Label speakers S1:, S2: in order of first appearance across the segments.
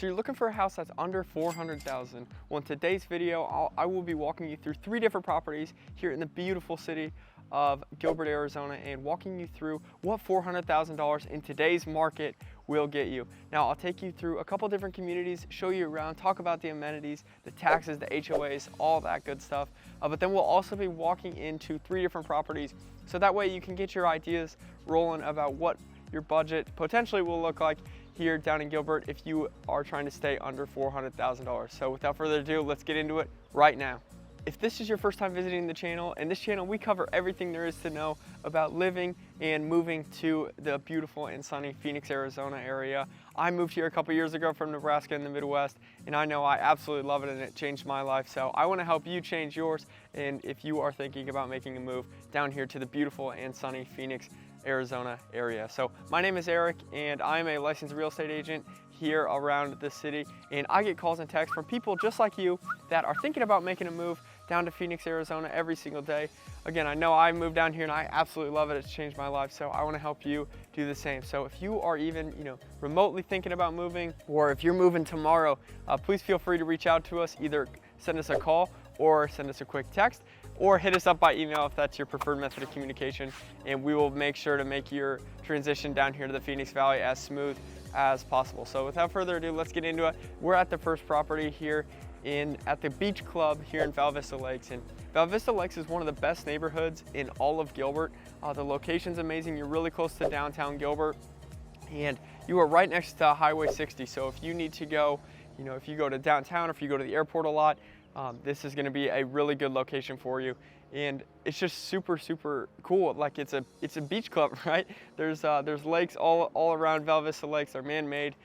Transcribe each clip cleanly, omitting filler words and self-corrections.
S1: So you're looking for a house that's under 400,000. Well, in today's video, I will be walking you through 3 different properties here in the beautiful city of Gilbert, Arizona, and walking you through what $400,000 in today's market will get you. Now, I'll take you through a couple different communities, show you around, talk about the amenities, the taxes, the HOAs, all that good stuff. But then we'll also be walking into 3 different properties, so that way you can get your ideas rolling about what your budget potentially will look like here down in Gilbert if you are trying to stay under $400,000. So without further ado, let's get into it right now. If this is your first time visiting the channel, in this channel we cover everything there is to know about living and moving to the beautiful and sunny Phoenix, Arizona area. I moved here a couple years ago from Nebraska in the Midwest, and I know I absolutely love it and it changed my life. So I want to help you change yours, and if you are thinking about making a move down here to the beautiful and sunny Phoenix, Arizona area. So my name is Eric, and I'm a licensed real estate agent here around the city, and I get calls and texts from people just like you that are thinking about making a move down to Phoenix, Arizona every single day. Again, I know I moved down here and I absolutely love it. It's changed my life, so I want to help you do the same. So if you are even, remotely thinking about moving, or if you're moving tomorrow, please feel free to reach out to us. Either send us a call or send us a quick text, or hit us up by email if that's your preferred method of communication, and we will make sure to make your transition down here to the Phoenix Valley as smooth as possible. So without further ado, let's get into it. We're at the first property here at the beach club here in Val Vista Lakes, and Val Vista Lakes is one of the best neighborhoods in all of Gilbert. The location's amazing. You're really close to downtown Gilbert, and you are right next to Highway 60. So if you need to go, if you go to downtown or if you go to the airport a lot, this is going to be a really good location for you. And it's just super, super cool. Like it's a beach club, right? There's lakes all around Val Vista Lakes. They're man-made.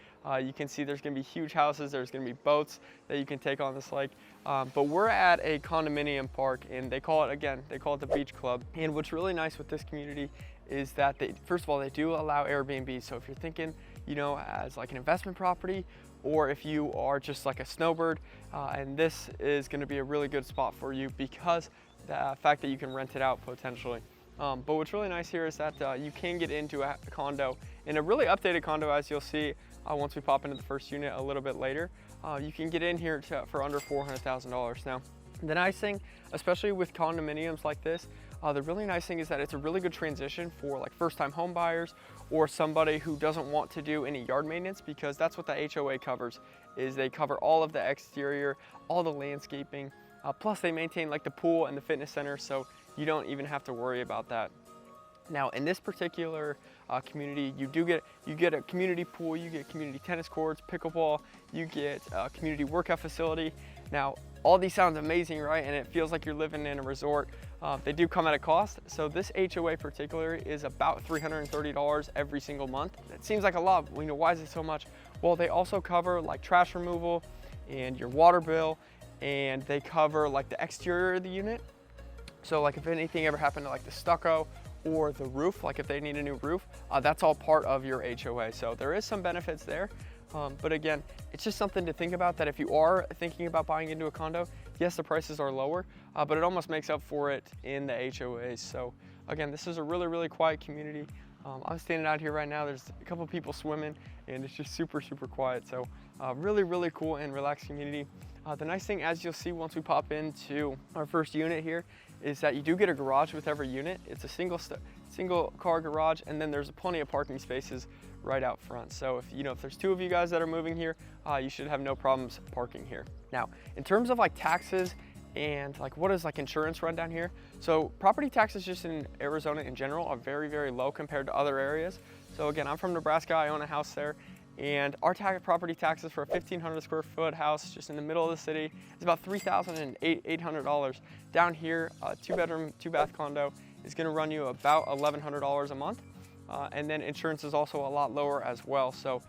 S1: You can see there's going to be huge houses. There's going to be boats that you can take on this lake. But we're at a condominium park, and they call it the beach club. And what's really nice with this community is that first of all, they do allow Airbnb. So if you're thinking, as like an investment property, or if you are just like a snowbird, and this is going to be a really good spot for you because the fact that you can rent it out potentially. But what's really nice here is that you can get into a condo, and a really updated condo, as you'll see once we pop into the first unit a little bit later. You can get in here for under $400,000. Now, the nice thing, especially with condominiums like this, the really nice thing is that it's a really good transition for like first-time home buyers or somebody who doesn't want to do any yard maintenance, because that's what the HOA covers. Is they cover all of the exterior, all the landscaping, plus they maintain like the pool and the fitness center, so you don't even have to worry about that. Now, in this particular community, you get a community pool, you get community tennis courts, pickleball, you get a community workout facility. Now, all these sound amazing, right? And it feels like you're living in a resort. They do come at a cost. So this HOA particular is about $330 every single month. It seems like a lot. Why is it so much? Well, they also cover like trash removal and your water bill, and they cover like the exterior of the unit. So like if anything ever happened to like the stucco or the roof, like if they need a new roof, that's all part of your HOA. So there is some benefits there. But again, it's just something to think about, that if you are thinking about buying into a condo, yes, the prices are lower, but it almost makes up for it in the HOAs. So again, this is a really, really quiet community. I'm standing out here right now. There's a couple people swimming, and it's just super, super quiet. So really, really cool and relaxed community. The nice thing, as you'll see once we pop into our first unit here, is that you do get a garage with every unit. It's a single car garage, and then there's plenty of parking spaces right out front. So if there's 2 of you guys that are moving here, you should have no problems parking here. Now, in terms of like taxes and like what is like insurance run down here, so property taxes just in Arizona in general are very, very low compared to other areas. So again, I'm from Nebraska. I own a house there, and our property taxes for a 1,500 square foot house just in the middle of the city is about $3,800. Down here, a 2-bedroom, 2-bath condo is going to run you about $1,100 a month. And then insurance is also a lot lower as well. So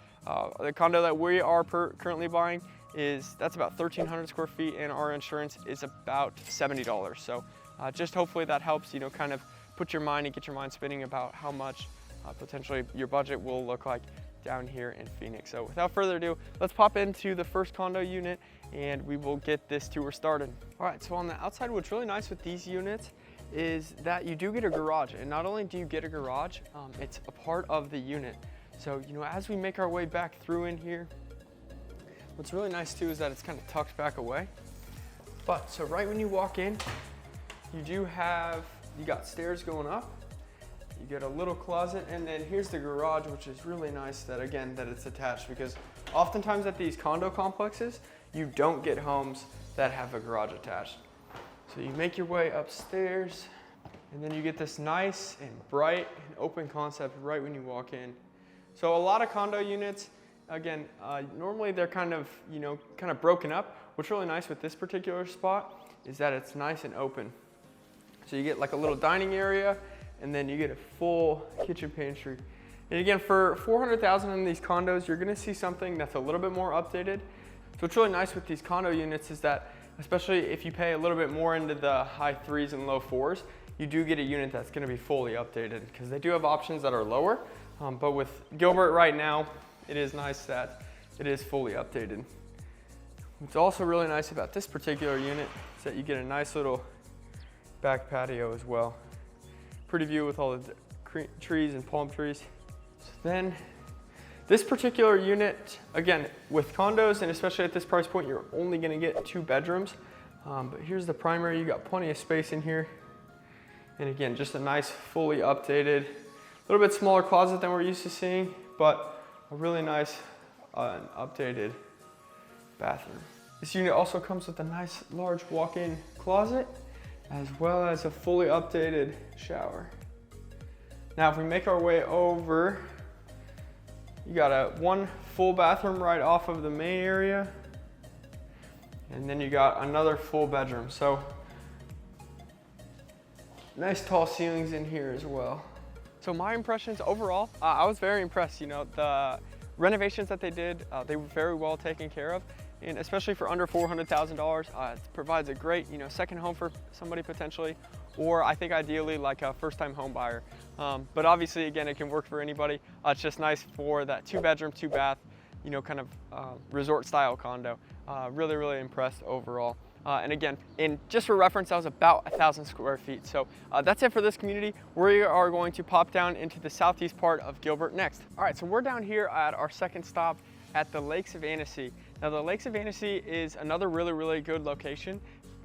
S1: the condo that we are currently buying that's about 1,300 square feet, and our insurance is about $70. So just hopefully that helps, kind of put your mind and get your mind spinning about how much potentially your budget will look like down here in Phoenix. So without further ado, let's pop into the first condo unit and we will get this tour started. All right, so on the outside, what's really nice with these units is that you do get a garage, and not only do you get a garage, it's a part of the unit. So, as we make our way back through in here, What's really nice too is that it's kind of tucked back away. But so right when you walk in, you got stairs going up. You get a little closet, and then here's the garage, which is really nice that it's attached, because oftentimes at these condo complexes, you don't get homes that have a garage attached. So you make your way upstairs, and then you get this nice and bright and open concept right when you walk in. So a lot of condo units, again, normally they're kind of broken up. What's really nice with this particular spot is that it's nice and open. So you get like a little dining area, and then you get a full kitchen pantry. And again, for $400,000 in these condos, you're gonna see something that's a little bit more updated. So what's really nice with these condo units is that, especially if you pay a little bit more into the high 3s and low 4s, you do get a unit that's gonna be fully updated, because they do have options that are lower. But with Gilbert right now, it is nice that it is fully updated. What's also really nice about this particular unit is that you get a nice little back patio as well. Pretty view with all the trees and palm trees. So then this particular unit, again, with condos and especially at this price point, you're only gonna get 2 bedrooms. But here's the primary. You got plenty of space in here. And again, just a nice, fully updated, a little bit smaller closet than we're used to seeing, but a really nice updated bathroom. This unit also comes with a nice large walk-in closet, as well as a fully updated shower. Now, if we make our way over, you got one full bathroom right off of the main area, and then you got another full bedroom. So nice tall ceilings in here as well. So my impressions overall, I was very impressed. The renovations that they did, they were very well taken care of. And especially for under $400,000, it provides a great, second home for somebody potentially, or I think ideally like a first-time home buyer. But obviously, again, it can work for anybody. It's just nice for that 2-bedroom, 2-bath, resort-style condo. Really, really impressed overall. And again, just for reference, that was about 1,000 square feet. So that's it for this community. We are going to pop down into the southeast part of Gilbert next. All right, so we're down here at our second stop at the Lakes of Annecy. Now, the Lakes of Annecy is another really, really good location,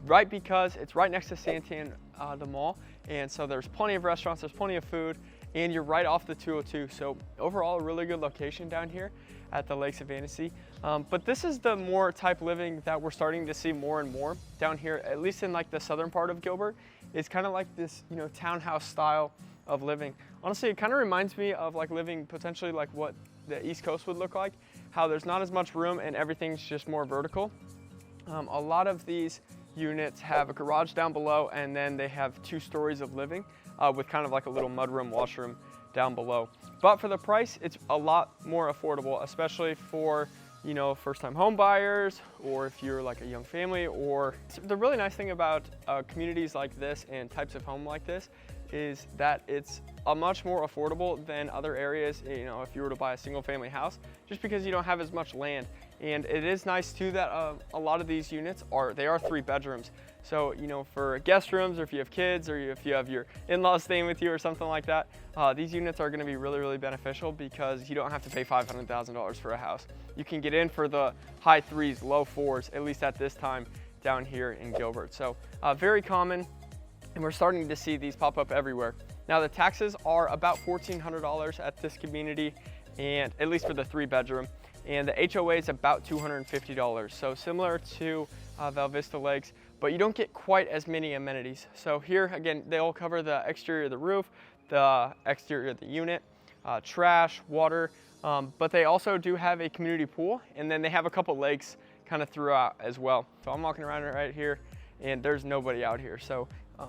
S1: right, because it's right next to Santan, the mall. And so there's plenty of restaurants, there's plenty of food, and you're right off the 202. So overall, a really good location down here at the Lakes of Annecy. But this is the more type living that we're starting to see more and more down here, at least in like the southern part of Gilbert. It's kind of like this, townhouse style of living. Honestly, it kind of reminds me of like living potentially like what the East Coast would look like, how there's not as much room and everything's just more vertical. A lot of these units have a garage down below, and then they have 2 stories of living with kind of like a little mudroom, washroom down below. But for the price, it's a lot more affordable, especially for first-time home buyers, or if you're like a young family. Or the really nice thing about communities like this and types of home like this is that it's a much more affordable than other areas, if you were to buy a single family house, just because you don't have as much land. And it is nice too that a lot of these units are 3 bedrooms. So, for guest rooms, or if you have kids, or if you have your in-laws staying with you or something like that, these units are gonna be really, really beneficial, because you don't have to pay $500,000 for a house. You can get in for the high 3s, low 4s, at least at this time down here in Gilbert. So very common, and we're starting to see these pop up everywhere. Now, the taxes are about $1,400 at this community, and at least for the 3-bedroom. And the HOA is about $250. So similar to Val Vista Lakes, but you don't get quite as many amenities. So here, again, they all cover the exterior of the roof, the exterior of the unit, trash, water, but they also do have a community pool, and then they have a couple lakes kind of throughout as well. So I'm walking around right here, and there's nobody out here. So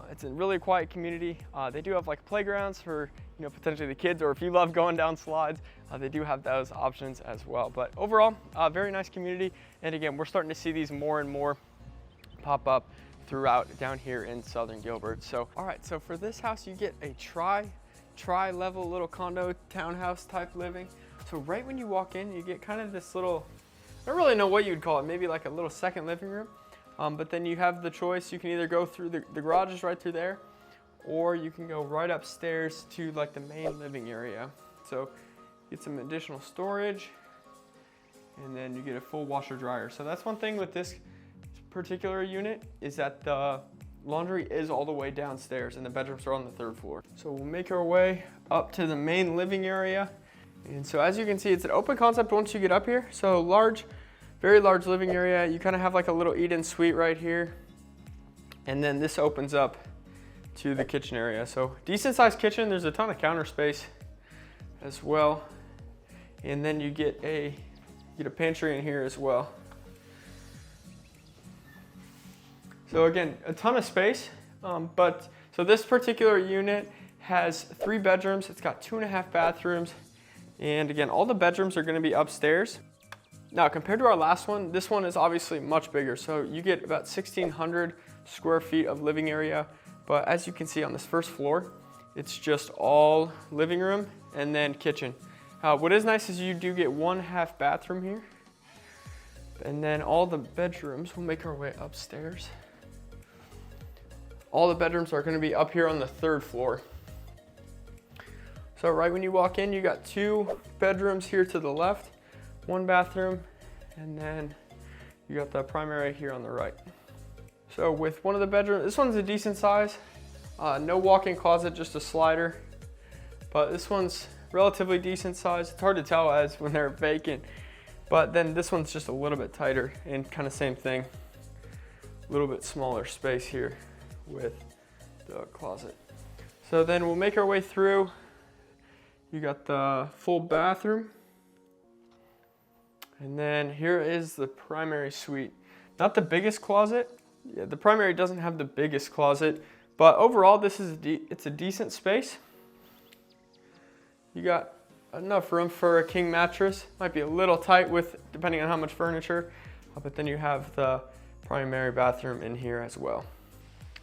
S1: it's a really quiet community. They do have like playgrounds for potentially the kids, or if you love going down slides, they do have those options as well. But overall, very nice community. And again, we're starting to see these more and more pop up throughout down here in southern Gilbert. So all right, so for this house, you get a tri-level little condo townhouse type living. So right when you walk in, you get kind of this little, I don't really know what you'd call it, maybe like a little second living room. But then you have the choice. You can either go through the garage is right through there, or you can go right upstairs to like the main living area. So get some additional storage. and then you get a full washer dryer. So that's one thing with this particular unit, is that the laundry is all the way downstairs and the bedrooms are on the 3rd floor. So we'll make our way up to the main living area. And so as you can see, it's an open concept once you get up here. So large, very large living area. You kind of have like a little eat-in suite right here. And then this opens up to the kitchen area. So decent sized kitchen. There's a ton of counter space as well. And then you get a pantry in here as well. So again, a ton of space, so this particular unit has 3 bedrooms. It's got 2.5 bathrooms. And again, all the bedrooms are gonna be upstairs. Now, compared to our last one, this one is obviously much bigger. So you get about 1,600 square feet of living area. But as you can see on this 1st floor, it's just all living room and then kitchen. What is nice is you do get 1.5 bathroom here. And then all the bedrooms, we'll make our way upstairs. All the bedrooms are gonna be up here on the 3rd floor. So right when you walk in, you got 2 bedrooms here to the left, 1 bathroom, and then you got the primary here on the right. So with one of the bedrooms, this one's a decent size. No walk-in closet, just a slider. But this one's relatively decent size. It's hard to tell as when they're vacant. But then this one's just a little bit tighter and kind of same thing. A little bit smaller space here with the closet. So then we'll make our way through. You got the full bathroom. And then here is the primary suite. Not the biggest closet. Yeah, the primary doesn't have the biggest closet, but overall this is it's a decent space. You got enough room for a king mattress. Might be a little tight with depending on how much furniture, but then you have the primary bathroom in here as well.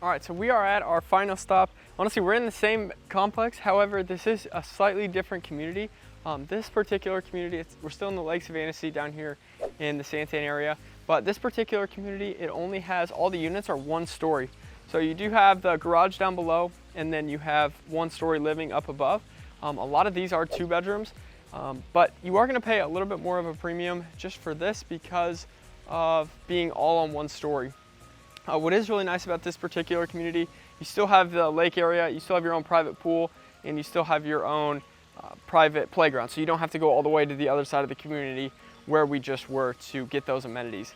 S1: All right, so we are at our final stop. Honestly, we're in the same complex. However, this is a slightly different community. This particular community, we're still in the Lakes of Annecy down here in the Santan area, but this particular community, it only has, all the units are 1 story. So you do have the garage down below, and then you have 1 story living up above. A lot of these are 2 bedrooms, but you are gonna pay a little bit more of a premium just for this because of being all on 1 story. What is really nice about this particular community, you still have the lake area, you still have your own private pool, and you still have your own private playground. So you don't have to go all the way to the other side of the community where we just were to get those amenities.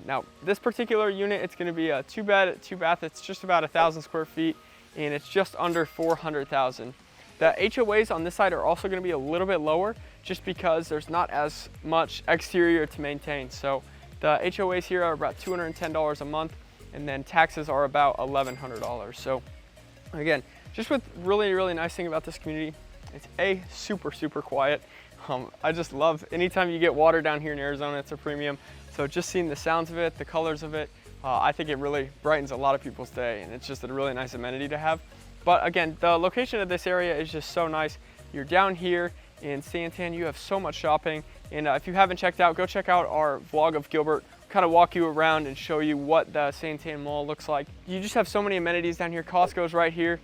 S1: Now, this particular unit, it's gonna be a 2-bed, 2-bath. It's just about 1,000 square feet, and it's just under 400,000. The HOAs on this side are also gonna be a little bit lower just because there's not as much exterior to maintain. So the HOAs here are about $210 a month, and then taxes are about $1,100. So again, just with really nice thing about this community, it's super quiet. I just love anytime you get water down here in Arizona, it's a premium. So just seeing the sounds of it, the colors of it, I think it really brightens a lot of people's day, and it's just a really nice amenity to have. But again, the location of this area is just so nice. You're down here in Santan, you have so much shopping. And if you haven't checked out, go check out our vlog of Gilbert, kind of walk you around and show you what the Santan Mall looks like. You just have so many amenities down here. Costco's right here.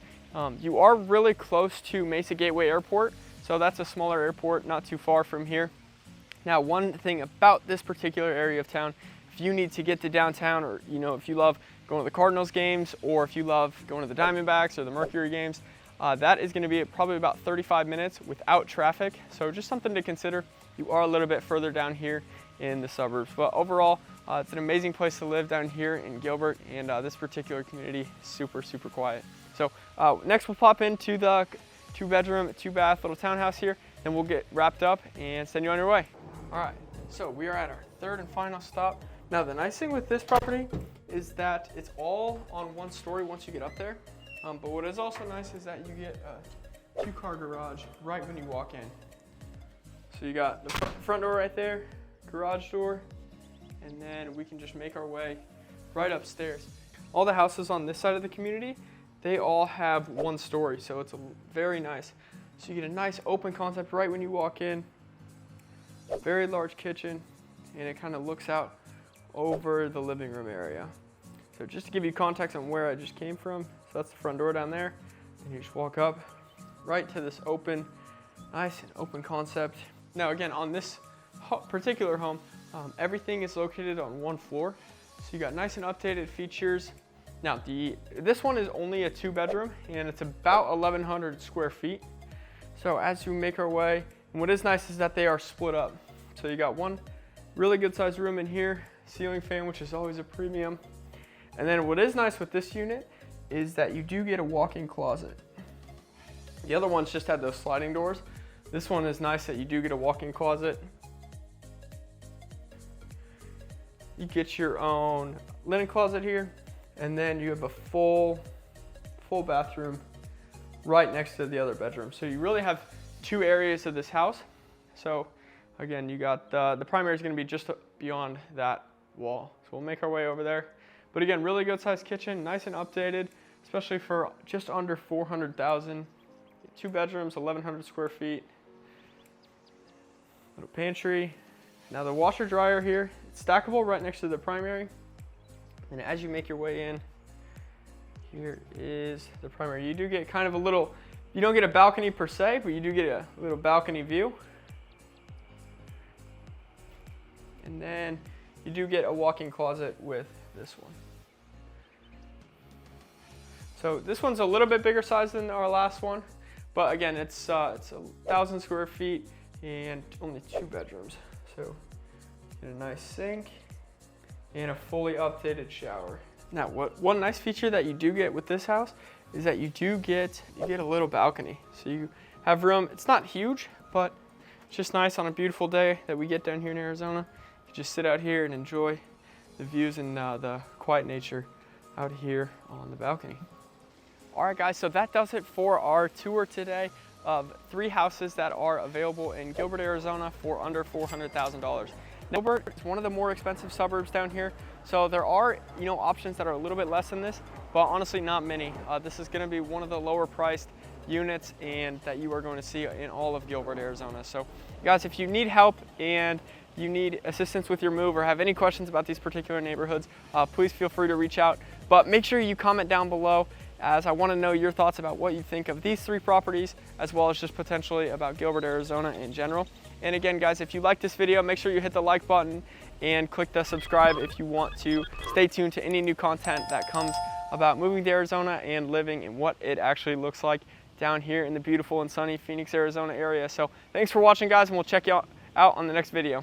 S1: You are really close to Mesa Gateway Airport, so that's a smaller airport not too far from here. Now, one thing about this particular area of town, if you need to get to downtown, or if you love going to the Cardinals games, or if you love going to the Diamondbacks or the Mercury games, that is going to be probably about 35 minutes without traffic. So just something to consider. You are a little bit further down here in the suburbs, but overall, it's an amazing place to live down here in Gilbert, and this particular community is super quiet. So next we'll pop into the 2-bedroom, 2-bath little townhouse here, then we'll get wrapped up and send you on your way. All right, so we are at our 3rd and final stop. Now the nice thing with this property is that it's all on 1 story once you get up there. But what is also nice is that you get a 2-car garage right when you walk in. So you got the front door right there, garage door, and then we can just make our way right upstairs. All the houses on this side of the community, they all have 1 story, so it's very nice. So you get a nice open concept right when you walk in, very large kitchen, and it kind of looks out over the living room area. So just to give you context on where I just came from, so that's the front door down there, and you just walk up right to this open, nice and open concept. Now again, on this particular home, everything is located on one floor. So you got nice and updated features. Now this one is only a 2-bedroom and it's about 1,100 square feet. So as you make our way, and what is nice is that they are split up. So you got one really good sized room in here, ceiling fan, which is always a premium. And then what is nice with this unit is that you do get a walk-in closet. The other ones just had those sliding doors. This one is nice that you do get a walk-in closet. You get your own linen closet here, and then you have a full bathroom right next to the other bedroom. So you really have 2 areas of this house. So again, you got the primary is going to be just beyond that wall. So we'll make our way over there. But again, really good sized kitchen, nice and updated, especially for just under 400,000. 2 bedrooms, 1,100 square feet. Little pantry. Now the washer dryer here, it's stackable right next to the primary. And as you make your way in, here is the primary. You do get kind of a little, you don't get a balcony per se, but you do get a little balcony view. And then you do get a walk-in closet with this one. So this one's a little bit bigger size than our last one, but again, it's 1,000 square feet and only 2 bedrooms. So get a nice sink and a fully updated shower. Now, one nice feature that you do get with this house is that you get a little balcony. So you have room. It's not huge, but it's just nice on a beautiful day that we get down here in Arizona. You just sit out here and enjoy the views and the quiet nature out here on the balcony. All right, guys, so that does it for our tour today of 3 houses that are available in Gilbert, Arizona for under $400,000. Gilbert is one of the more expensive suburbs down here, so there are options that are a little bit less than this, but honestly not many. This is going to be one of the lower priced units and that you are going to see in all of Gilbert, Arizona. So guys, if you need help and you need assistance with your move or have any questions about these particular neighborhoods, please feel free to reach out. But make sure you comment down below, as I want to know your thoughts about what you think of these 3 properties, as well as just potentially about Gilbert, Arizona in general. And again, guys, if you like this video, make sure you hit the like button and click the subscribe if you want to stay tuned to any new content that comes about moving to Arizona and living and what it actually looks like down here in the beautiful and sunny Phoenix, Arizona area. So thanks for watching, guys, and we'll check you out on the next video.